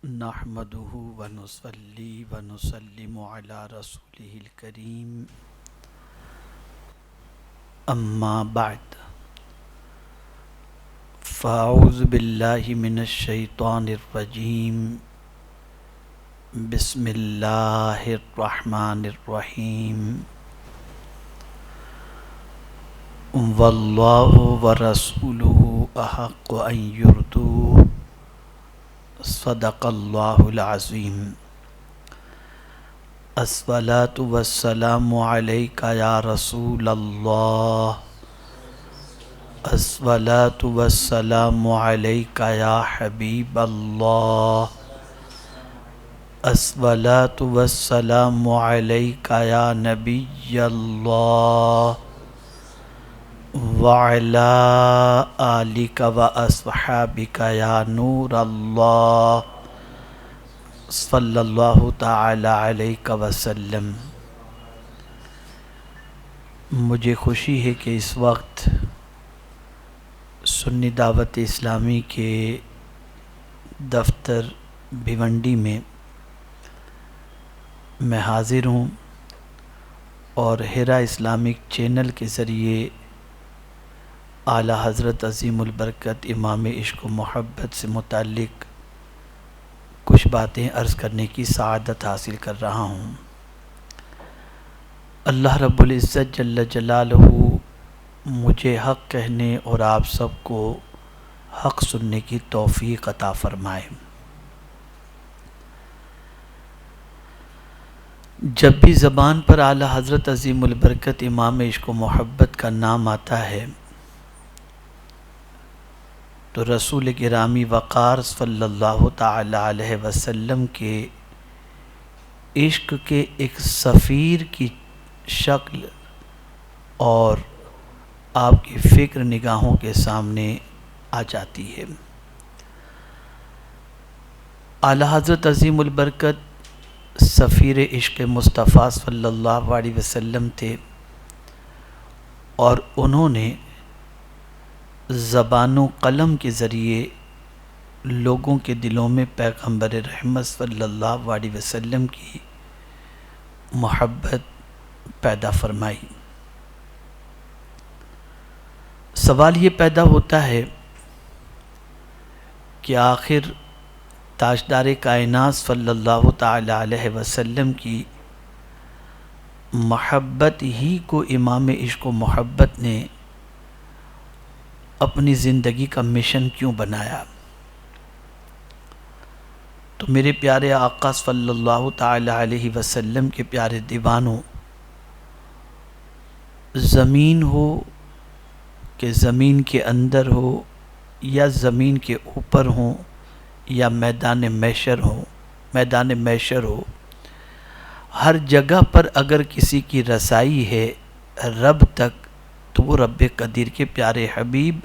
نحمده ونصلي ونسلم على رسوله الكريم اما بعد فاعوذ باللہ من الشیطان الرجیم بسم اللہ الرحمن الرحیم واللہ ورسولہ احق ان یرضوہ صدق اللہ العظیم الصلاۃ والسلام علیک یا رسول اللہ الصلاۃ والسلام علیک یا حبیب اللہ الصلاۃ والسلام علیک یا نبی اللہ وعلی آلک واصحابک یا نور اللہ صلی اللہ تعالی علیہ وسلم۔ مجھے خوشی ہے کہ اس وقت سنی دعوت اسلامی کے دفتر بھیونڈی میں حاضر ہوں اور ہیرا اسلامک چینل کے ذریعے اعلیٰ حضرت عظیم البرکت امام عشق و محبت سے متعلق کچھ باتیں عرض کرنے کی سعادت حاصل کر رہا ہوں۔ اللہ رب العزت جل جلالہ مجھے حق کہنے اور آپ سب کو حق سننے کی توفیق عطا فرمائے۔ جب بھی زبان پر اعلیٰ حضرت عظیم البرکت امام عشق و محبت کا نام آتا ہے تو رسول گرامی وقار صلی اللہ تعالی علیہ وسلم کے عشق کے ایک سفیر کی شکل اور آپ کی فکر نگاہوں کے سامنے آ جاتی ہے۔ اعلیٰ حضرت عظیم البرکت سفیر عشق مصطفیٰ صلی اللہ علیہ وسلم تھے اور انہوں نے زبان و قلم کے ذریعے لوگوں کے دلوں میں پیغمبر رحمت صلی اللہ علیہ وسلم کی محبت پیدا فرمائی۔ سوال یہ پیدا ہوتا ہے کہ آخر تاجدار کائنات صلی اللہ تعالی علیہ وسلم کی محبت ہی کو امام عشق و محبت نے اپنی زندگی کا مشن کیوں بنایا؟ تو میرے پیارے آقا صلی اللہ تعالی علیہ وسلم کے پیارے دیوانوں، زمین ہو کہ زمین کے اندر ہو یا زمین کے اوپر ہوں یا میدان محشر ہو، ہر جگہ پر اگر کسی کی رسائی ہے رب تک تو وہ رب قدیر کے پیارے حبیب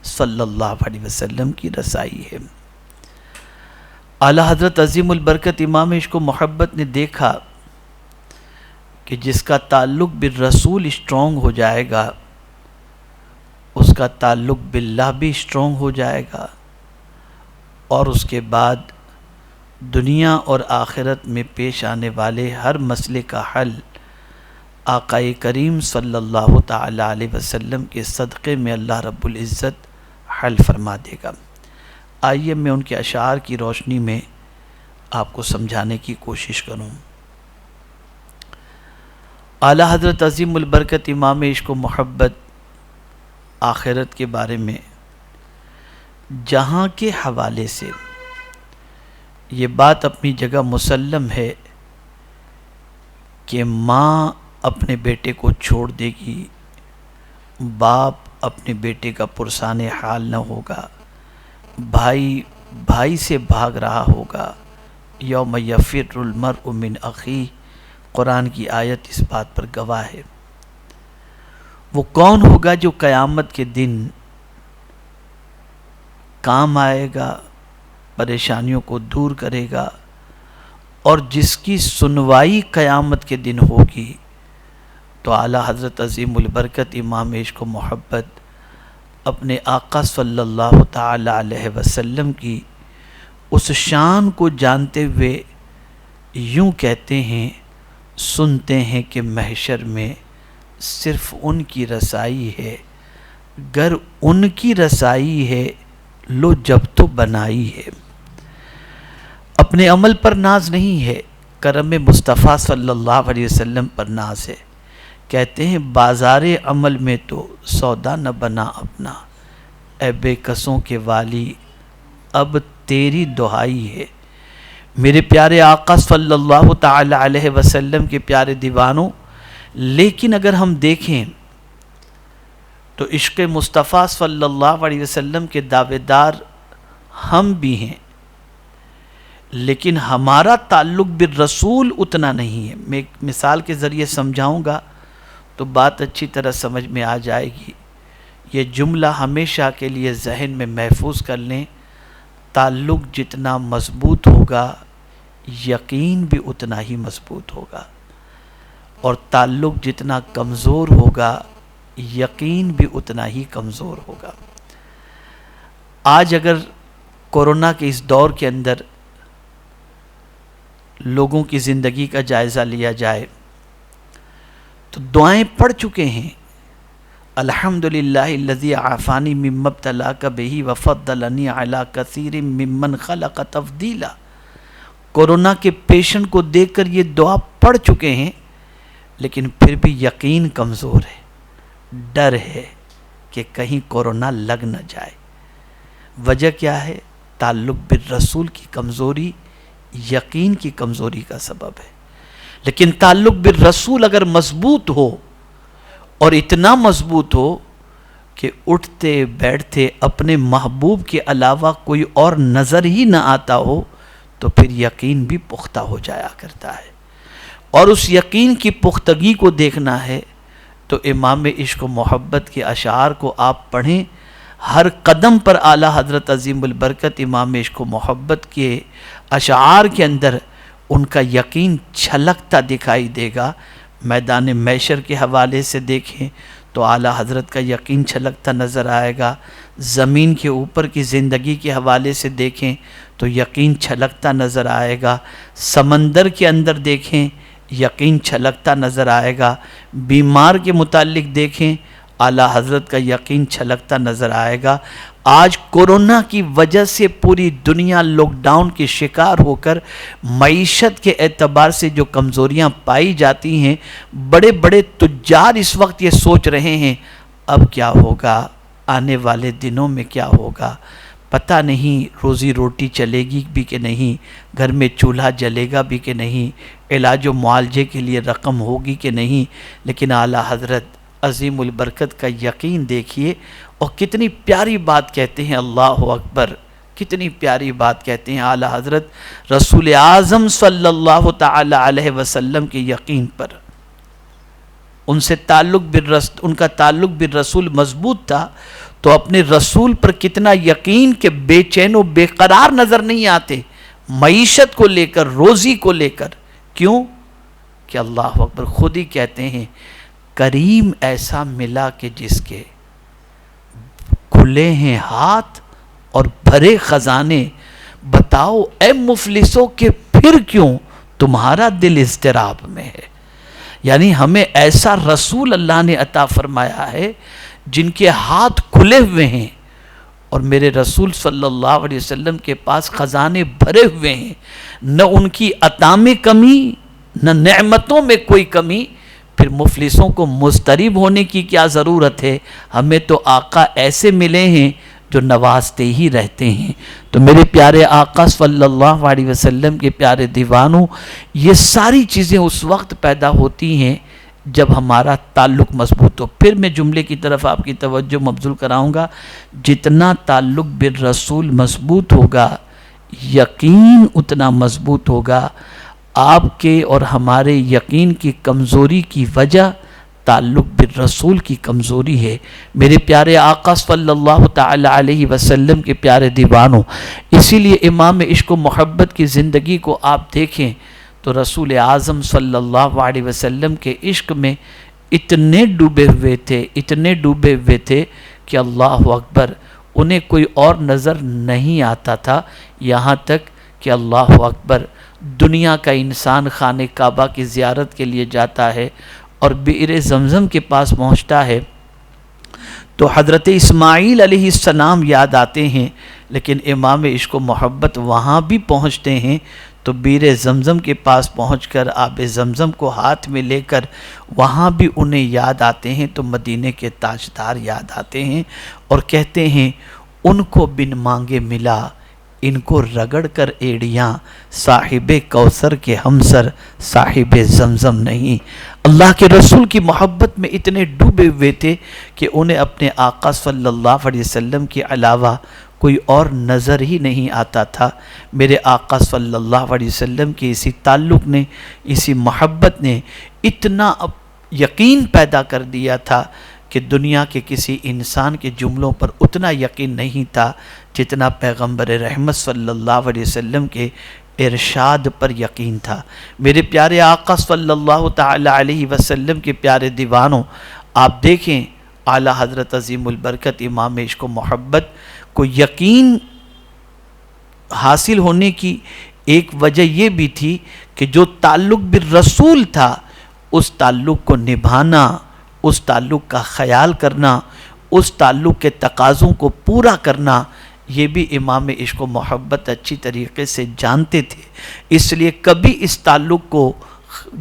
صلی اللہ علیہ وسلم کی رسائی ہے۔ اعلیٰ حضرت عظیم البرکت امام عشق و محبت نے دیکھا کہ جس کا تعلق بالرسول اسٹرانگ ہو جائے گا اس کا تعلق باللہ بھی اسٹرانگ ہو جائے گا، اور اس کے بعد دنیا اور آخرت میں پیش آنے والے ہر مسئلے کا حل آقا کریم صلی اللہ تعالی علیہ وسلم کے صدقے میں اللہ رب العزت حل فرما دے گا۔ آئیے میں ان کے اشعار کی روشنی میں آپ کو سمجھانے کی کوشش کروں۔ اعلیٰ حضرت عظیم البرکت امام عشق و محبت آخرت کے بارے میں جہاں کے حوالے سے یہ بات اپنی جگہ مسلم ہے کہ ماں اپنے بیٹے کو چھوڑ دے گی، باپ اپنے بیٹے کا پرسان حال نہ ہوگا، بھائی سے بھاگ رہا ہوگا، یوم یفر المرء من اخیہ، قرآن کی آیت اس بات پر گواہ ہے۔ وہ کون ہوگا جو قیامت کے دن کام آئے گا، پریشانیوں کو دور کرے گا، اور جس کی سنوائی قیامت کے دن ہوگی؟ تو اعلیٰ حضرت عظیم البرکت امام عشق و محبت اپنے آقا صلی اللہ تعالی علیہ وسلم کی اس شان کو جانتے ہوئے یوں کہتے ہیں، سنتے ہیں کہ محشر میں صرف ان کی رسائی ہے، گر ان کی رسائی ہے لو جب تو بنائی ہے۔ اپنے عمل پر ناز نہیں ہے، کرم مصطفیٰ صلی اللہ علیہ وسلم پر ناز ہے۔ کہتے ہیں بازار عمل میں تو سودا نہ بنا اپنا، اے بے کسوں کے والی اب تیری دہائی ہے۔ میرے پیارے آقا صلی اللہ تعالی علیہ وسلم کے پیارے دیوانوں، لیکن اگر ہم دیکھیں تو عشق مصطفیٰ صلی اللہ علیہ وسلم کے دعوے دار ہم بھی ہیں، لیکن ہمارا تعلق بالرسول اتنا نہیں ہے۔ میں ایک مثال کے ذریعے سمجھاؤں گا تو بات اچھی طرح سمجھ میں آ جائے گی۔ یہ جملہ ہمیشہ کے لیے ذہن میں محفوظ کر لیں، تعلق جتنا مضبوط ہوگا یقین بھی اتنا ہی مضبوط ہوگا، اور تعلق جتنا کمزور ہوگا یقین بھی اتنا ہی کمزور ہوگا۔ آج اگر کورونا کے اس دور کے اندر لوگوں کی زندگی کا جائزہ لیا جائے تو دعائیں پڑھ چکے ہیں، الحمدللہ الذی عافانی مما ابتلاک بہ وفضلنی علی کثیر ممن خلق تفضیلا۔ کورونا کے پیشنٹ کو دیکھ کر یہ دعا پڑھ چکے ہیں، لیکن پھر بھی یقین کمزور ہے، ڈر ہے کہ کہیں کورونا لگ نہ جائے۔ وجہ کیا ہے؟ تعلق بالرسول کی کمزوری یقین کی کمزوری کا سبب ہے۔ لیکن تعلق بالرسول اگر مضبوط ہو، اور اتنا مضبوط ہو کہ اٹھتے بیٹھتے اپنے محبوب کے علاوہ کوئی اور نظر ہی نہ آتا ہو، تو پھر یقین بھی پختہ ہو جایا کرتا ہے۔ اور اس یقین کی پختگی کو دیکھنا ہے تو امام عشق و محبت کے اشعار کو آپ پڑھیں۔ ہر قدم پر اعلیٰ حضرت عظیم البرکت امام عشق و محبت کے اشعار کے اندر ان کا یقین چھلکتا دکھائی دے گا۔ میدان محشر کے حوالے سے دیکھیں تو اعلیٰ حضرت کا یقین چھلکتا نظر آئے گا۔ زمین کے اوپر کی زندگی کے حوالے سے دیکھیں تو یقین چھلکتا نظر آئے گا۔ سمندر کے اندر دیکھیں یقین چھلکتا نظر آئے گا۔ بیمار کے متعلق دیکھیں اعلیٰ حضرت کا یقین چھلکتا نظر آئے گا۔ آج کورونا کی وجہ سے پوری دنیا لاک ڈاؤن کے شکار ہو کر معیشت کے اعتبار سے جو کمزوریاں پائی جاتی ہیں، بڑے بڑے تجار اس وقت یہ سوچ رہے ہیں اب کیا ہوگا، آنے والے دنوں میں کیا ہوگا، پتہ نہیں روزی روٹی چلے گی بھی کہ نہیں، گھر میں چولہا جلے گا بھی کہ نہیں، علاج و معالجے کے لیے رقم ہوگی کہ نہیں۔ لیکن اعلیٰ حضرت عظیم البرکت کا یقین دیکھیے، اور کتنی پیاری بات کہتے ہیں، اللہ اکبر، کتنی پیاری بات کہتے ہیں اعلیٰ حضرت رسول اعظم صلی اللہ تعالی علیہ وسلم کے یقین پر۔ ان سے ان کا تعلق بالرسول مضبوط تھا، تو اپنے رسول پر کتنا یقین کہ بے چین و بے قرار نظر نہیں آتے، معیشت کو لے کر، روزی کو لے کر۔ کیوں کہ اللہ اکبر خود ہی کہتے ہیں کریم ایسا ملا کہ جس کے کھلے ہیں ہاتھ اور بھرے خزانے، بتاؤ اے مفلسوں کہ پھر کیوں تمہارا دل اضطراب میں ہے۔ یعنی ہمیں ایسا رسول اللہ نے عطا فرمایا ہے جن کے ہاتھ کھلے ہوئے ہیں، اور میرے رسول صلی اللہ علیہ وسلم کے پاس خزانے بھرے ہوئے ہیں، نہ ان کی عطا میں کمی نہ نعمتوں میں کوئی کمی۔ پھر مفلسوں کو مضطرب ہونے کی کیا ضرورت ہے؟ ہمیں تو آقا ایسے ملے ہیں جو نوازتے ہی رہتے ہیں۔ تو میرے پیارے آقا صلی اللہ علیہ وسلم کے پیارے دیوانوں، یہ ساری چیزیں اس وقت پیدا ہوتی ہیں جب ہمارا تعلق مضبوط ہو۔ پھر میں جملے کی طرف آپ کی توجہ مبذول کراؤں گا، جتنا تعلق بالرسول مضبوط ہوگا یقین اتنا مضبوط ہوگا۔ آپ کے اور ہمارے یقین کی کمزوری کی وجہ تعلق بالرسول کی کمزوری ہے۔ میرے پیارے آقا صلی اللہ تعالی علیہ وسلم کے پیارے دیوانوں، اسی لیے امام عشق و محبت کی زندگی کو آپ دیکھیں تو رسول اعظم صلی اللہ علیہ وسلم کے عشق میں اتنے ڈوبے ہوئے تھے کہ اللہ اکبر، انہیں کوئی اور نظر نہیں آتا تھا، یہاں تک کہ اللہ اکبر دنیا کا انسان خانہ کعبہ کی زیارت کے لیے جاتا ہے اور بئر زمزم کے پاس پہنچتا ہے تو حضرت اسماعیل علیہ السلام یاد آتے ہیں، لیکن امام عشق و محبت وہاں بھی پہنچتے ہیں تو بئر زمزم کے پاس پہنچ کر آب زمزم کو ہاتھ میں لے کر وہاں بھی انہیں یاد آتے ہیں تو مدینے کے تاجدار یاد آتے ہیں اور کہتے ہیں ان کو بن مانگے ملا، ان کو رگڑ کر ایڑیاں، صاحب کوثر کے ہمسر صاحب زمزم نہیں۔ اللہ کے رسول کی محبت میں اتنے ڈوبے ہوئے تھے کہ انہیں اپنے آقا صلی اللہ علیہ وسلم کے علاوہ کوئی اور نظر ہی نہیں آتا تھا۔ میرے آقا صلی اللہ علیہ وسلم کے اسی تعلق نے، اسی محبت نے اتنا یقین پیدا کر دیا تھا کہ دنیا کے کسی انسان کے جملوں پر اتنا یقین نہیں تھا جتنا پیغمبر رحمت صلی اللہ علیہ وسلم کے ارشاد پر یقین تھا۔ میرے پیارے آقا صلی اللہ تعالی علیہ وسلم کے پیارے دیوانوں، آپ دیکھیں اعلیٰ حضرت عظیم البرکت امام عشق و محبت کو یقین حاصل ہونے کی ایک وجہ یہ بھی تھی کہ جو تعلق بالرسول تھا اس تعلق کو نبھانا، اس تعلق کا خیال کرنا، اس تعلق کے تقاضوں کو پورا کرنا، یہ بھی امام عشق و محبت اچھی طریقے سے جانتے تھے، اس لیے کبھی اس تعلق کو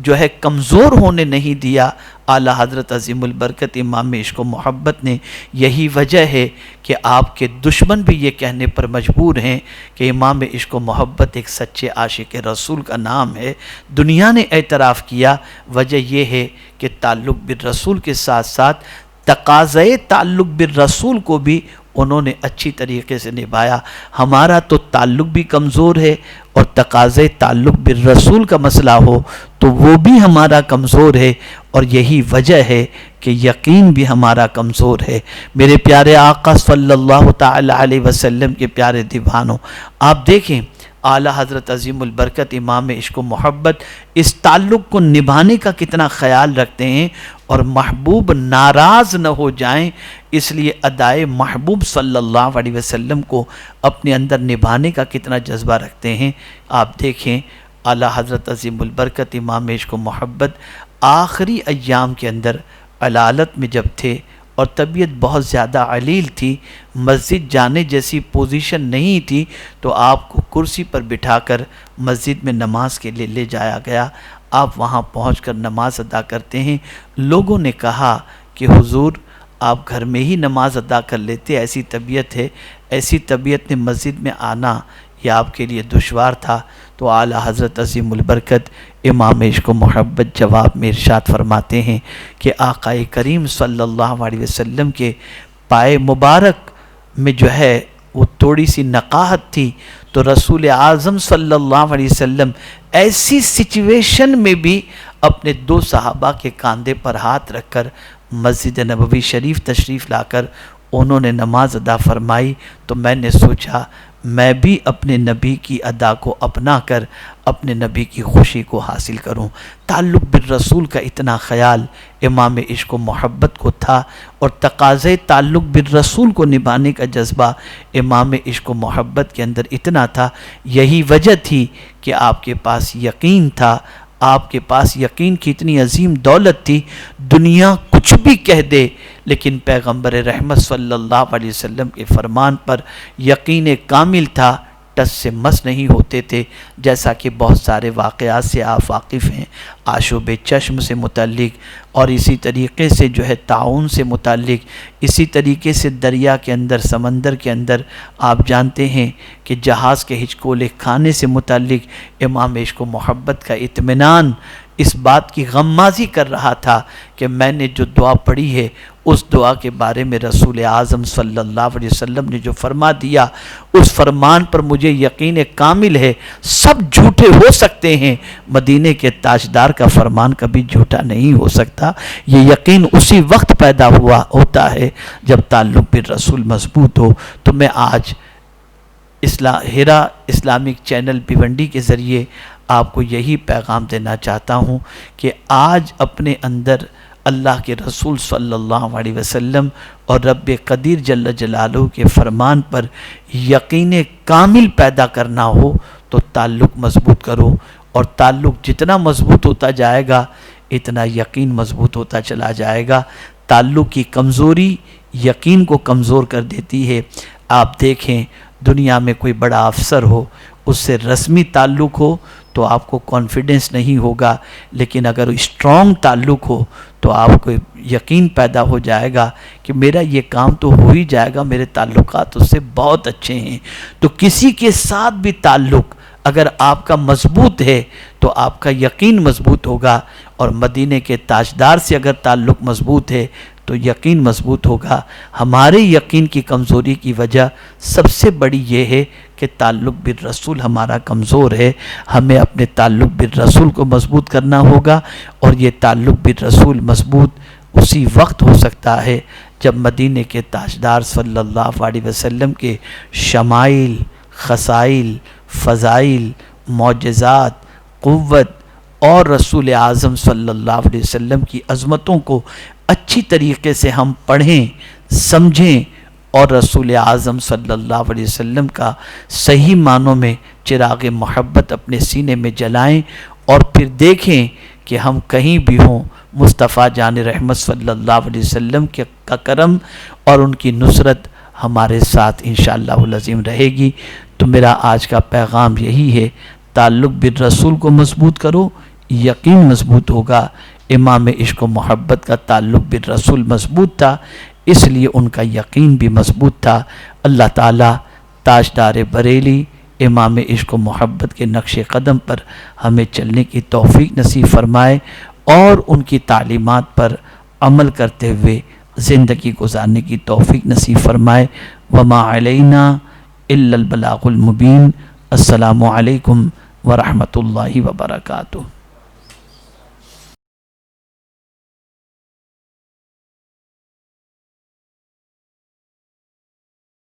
جو ہے کمزور ہونے نہیں دیا اعلیٰ حضرت عظیم البرکت امام عشق و محبت نے۔ یہی وجہ ہے کہ آپ کے دشمن بھی یہ کہنے پر مجبور ہیں کہ امام عشق و محبت ایک سچے عاشق رسول کا نام ہے۔ دنیا نے اعتراف کیا، وجہ یہ ہے کہ تعلق بالرسول کے ساتھ ساتھ تقاضۂ تعلق بالرسول کو بھی انہوں نے اچھی طریقے سے نبھایا۔ ہمارا تو تعلق بھی کمزور ہے اور تقاضۂ تعلق بالرسول کا مسئلہ ہو تو وہ بھی ہمارا کمزور ہے، اور یہی وجہ ہے کہ یقین بھی ہمارا کمزور ہے۔ میرے پیارے آقا صلی اللہ تعالی علیہ وسلم کے پیارے دیوانوں، آپ دیکھیں اعلیٰ حضرت عظیم البرکت امام عشق و محبت اس تعلق کو نبھانے کا کتنا خیال رکھتے ہیں، اور محبوب ناراض نہ ہو جائیں اس لیے ادائے محبوب صلی اللہ علیہ وسلم کو اپنے اندر نبھانے کا کتنا جذبہ رکھتے ہیں۔ آپ دیکھیں اعلیٰ حضرت عظیم البرکت امام عشق و محبت آخری ایام کے اندر علالت میں جب تھے اور طبیعت بہت زیادہ علیل تھی، مسجد جانے جیسی پوزیشن نہیں تھی، تو آپ کو کرسی پر بٹھا کر مسجد میں نماز کے لیے لے جایا گیا۔ آپ وہاں پہنچ کر نماز ادا کرتے ہیں۔ لوگوں نے کہا کہ حضور آپ گھر میں ہی نماز ادا کر لیتے، ایسی طبیعت ہے، ایسی طبیعت میں مسجد میں آنا یہ آپ کے لیے دشوار تھا۔ تو اعلیٰ حضرت عظیم البرکت امام عشق و محبت جواب میں ارشاد فرماتے ہیں کہ آقا کریم صلی اللہ علیہ وسلم کے پائے مبارک میں جو ہے وہ تھوڑی سی نقاہت تھی، تو رسول اعظم صلی اللہ علیہ وسلم ایسی سچویشن میں بھی اپنے دو صحابہ کے کاندھے پر ہاتھ رکھ کر مسجد نبوی شریف تشریف لا کر انہوں نے نماز ادا فرمائی۔ تو میں نے سوچا میں بھی اپنے نبی کی ادا کو اپنا کر اپنے نبی کی خوشی کو حاصل کروں۔ تعلق بالرسول کا اتنا خیال امام عشق و محبت کو تھا، اور تقاضۂ تعلق بالرسول کو نبھانے کا جذبہ امام عشق و محبت کے اندر اتنا تھا۔ یہی وجہ تھی کہ آپ کے پاس یقین تھا، آپ کے پاس یقین کی اتنی عظیم دولت تھی، دنیا کچھ بھی کہہ دے لیکن پیغمبر رحمت صلی اللہ علیہ وسلم کے فرمان پر یقین کامل تھا، ٹس سے مس نہیں ہوتے تھے۔ جیسا کہ بہت سارے واقعات سے آپ واقف ہیں، آشوب چشم سے متعلق، اور اسی طریقے سے جو ہے تعاون سے متعلق، اسی طریقے سے دریا کے اندر، سمندر کے اندر آپ جانتے ہیں کہ جہاز کے ہچکولے کھانے سے متعلق امام عشق و محبت کا اطمینان اس بات کی غمازی کر رہا تھا کہ میں نے جو دعا پڑھی ہے اس دعا کے بارے میں رسول اعظم صلی اللہ علیہ وسلم نے جو فرما دیا اس فرمان پر مجھے یقین کامل ہے۔ سب جھوٹے ہو سکتے ہیں، مدینے کے تاجدار کا فرمان کبھی جھوٹا نہیں ہو سکتا۔ یہ یقین اسی وقت پیدا ہوتا ہے جب تعلق بالرسول مضبوط ہو۔ تو میں آج ہیرا اسلامک چینل بھیونڈی کے ذریعے آپ کو یہی پیغام دینا چاہتا ہوں کہ آج اپنے اندر اللہ کے رسول صلی اللہ علیہ وسلم اور رب قدیر جل جلالہ کے فرمان پر یقین کامل پیدا کرنا ہو تو تعلق مضبوط کرو، اور تعلق جتنا مضبوط ہوتا جائے گا اتنا یقین مضبوط ہوتا چلا جائے گا۔ تعلق کی کمزوری یقین کو کمزور کر دیتی ہے۔ آپ دیکھیں دنیا میں کوئی بڑا افسر ہو، اس سے رسمی تعلق ہو تو آپ کو کانفیڈنس نہیں ہوگا، لیکن اگر اسٹرانگ تعلق ہو تو آپ کو یقین پیدا ہو جائے گا کہ میرا یہ کام تو ہو ہی جائے گا، میرے تعلقات اس سے بہت اچھے ہیں۔ تو کسی کے ساتھ بھی تعلق اگر آپ کا مضبوط ہے تو آپ کا یقین مضبوط ہوگا، اور مدینے کے تاجدار سے اگر تعلق مضبوط ہے تو یقین مضبوط ہوگا۔ ہمارے یقین کی کمزوری کی وجہ سب سے بڑی یہ ہے کہ تعلق بالرسول ہمارا کمزور ہے۔ ہمیں اپنے تعلق بالرسول کو مضبوط کرنا ہوگا، اور یہ تعلق بالرسول مضبوط اسی وقت ہو سکتا ہے جب مدینے کے تاجدار صلی اللہ علیہ وسلم کے شمائل، خصائل، فضائل، معجزات، قوت اور رسول اعظم صلی اللہ علیہ وسلم کی عظمتوں کو اچھی طریقے سے ہم پڑھیں، سمجھیں، اور رسول اعظم صلی اللہ علیہ وسلم کا صحیح معنوں میں چراغ محبت اپنے سینے میں جلائیں، اور پھر دیکھیں کہ ہم کہیں بھی ہوں مصطفیٰ جان رحمت صلی اللہ علیہ وسلم کا کرم اور ان کی نصرت ہمارے ساتھ انشاءاللہ العظیم رہے گی۔ تو میرا آج کا پیغام یہی ہے، تعلق بالرسول کو مضبوط کرو، یقین مضبوط ہوگا۔ امام عشق و محبت کا تعلق بالرسول مضبوط تھا، اس لیے ان کا یقین بھی مضبوط تھا۔ اللہ تعالیٰ تاجدار بریلی امام عشق و محبت کے نقش قدم پر ہمیں چلنے کی توفیق نصیب فرمائے، اور ان کی تعلیمات پر عمل کرتے ہوئے زندگی گزارنے کی توفیق نصیب فرمائے۔ وما علینا الا البلاغ المبین۔ السلام علیکم ورحمۃ اللہ وبرکاتہ۔